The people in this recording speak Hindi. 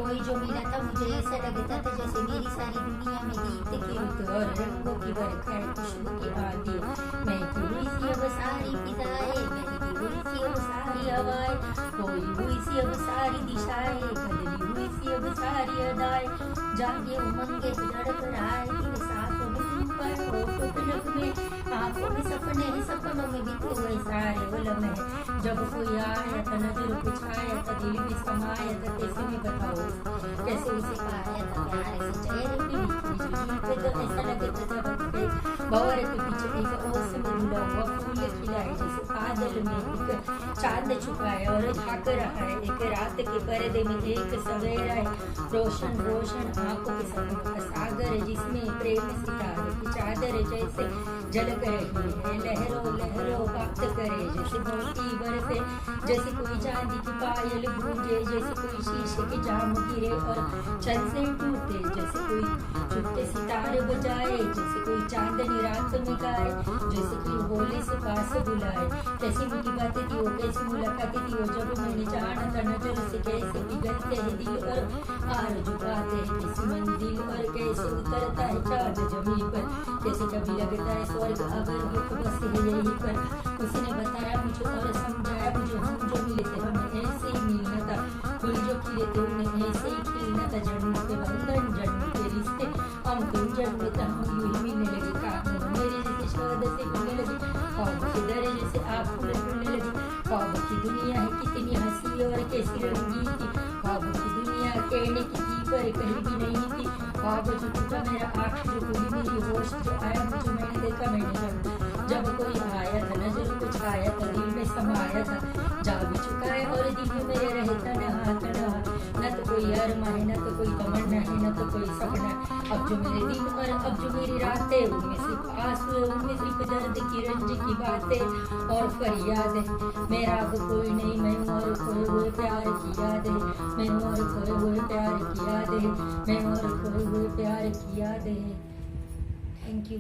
कोई जो मिला था मुझे ऐसा लगता था जैसे मेरी सारी दुनिया में गीत की रुत और रंगों की बरखा है, खुशबू की आंधी। मैं की हुई सी अब सारी फिजाएं, बहती हुई सी अब सारी हवाएं, खोई हुई सी अब सारी दिशाएं, बदली हुई सी अब सारी अदाएं। जागे उमंगे धड़क रहा है दिल सांसों में तुम पर होठों पे नगमे, आंखों में सपने हैं सपनों में बीते हुए सारे वो लम्हे। जब कोई आया था नजर कुछ आया था दिल में समाया था, कैसे मैं बताऊं कैसे उसे पाया था प्यार से चेहरे पे बिखरी जुल्फों पे, तो ऐसा लगे था जब गए भंवर के पीछे एक ओस में रुला हुआ फूल खिलाए, जैसे बादल में एक चांद छुपा है और झांक रहा है एक रात के पर्दे में एक सवेरा है। रोशन रोशन आंखों के सपनों का सागर है जिसमें प्रेम सितारे की चादर जैसे झलक रही है। लहरों लहरों बात करे जैसे मोती बरसे, जैसे कोई चांदी की पायल गूंजे, जैसे कोई शीशे के जाम गिरे और चंद से टूटे, जैसे कोई छुट्टे सितारे बजाए, जैसे कोई चांदनी रात में गाए, जैसे कोई होली से पास बुलाए। कैसी मीठी बातें थी वो, कैसी मुलाकातें थी वो, जब मैंने जाना था नजर से कैसे पिघलते हैं दिल और हार झुकाते हैं किसी मंजिल, और कैसे उतरता है चाँद जमीन पर, कैसे कभी लगता है स्वर्ग अगर हो तो बस है यही पर। उसने बताया मुझे और समझाया मुझे, हम जो मिले थे हमें ऐसे ही मिलना था, फूल जो खिले थे उन्हें ऐसे ही खिलना था। जन्म के बंधन जन्म के रिश्ते, हम तुम जन्म था हम यूं ही मिलने लगे, काम मेरे जैसे शहद से खुलने लगे, ख्वाब के दरे जैसे आप फूल खुलने लगे। ख्वाब की दुनिया है कितनी हंसी और कैसी रंगीन थी, ख्वाब की दुनिया कहने की थी पर कहीं भी नहीं थी। ख्वाब जो टूटा मेरा आँख जो खुली मेरी होश जो आया मुझे मैंने देखा मैंने जब कोई आया था नजर कुछ आया था दिल में समाया था, जा भी चुका है और दिल में मेरे रहता न हाथ न तो कोई अरमा है न तो कोई तमन्ना है न तो कोई सपना। अब जो मेरे दिन और अब जो मेरी रातें उनमें सिर्फ आंसू है, उनमें सिर्फ दर्द की रंज की बातें और फरियाद है। मेरा अब कोई नहीं मैं और खोए हुए प्यार की याद है, मैं और खोए हुए प्यार की याद है, मैं और खोए हुए प्यार की याद है। Thank you.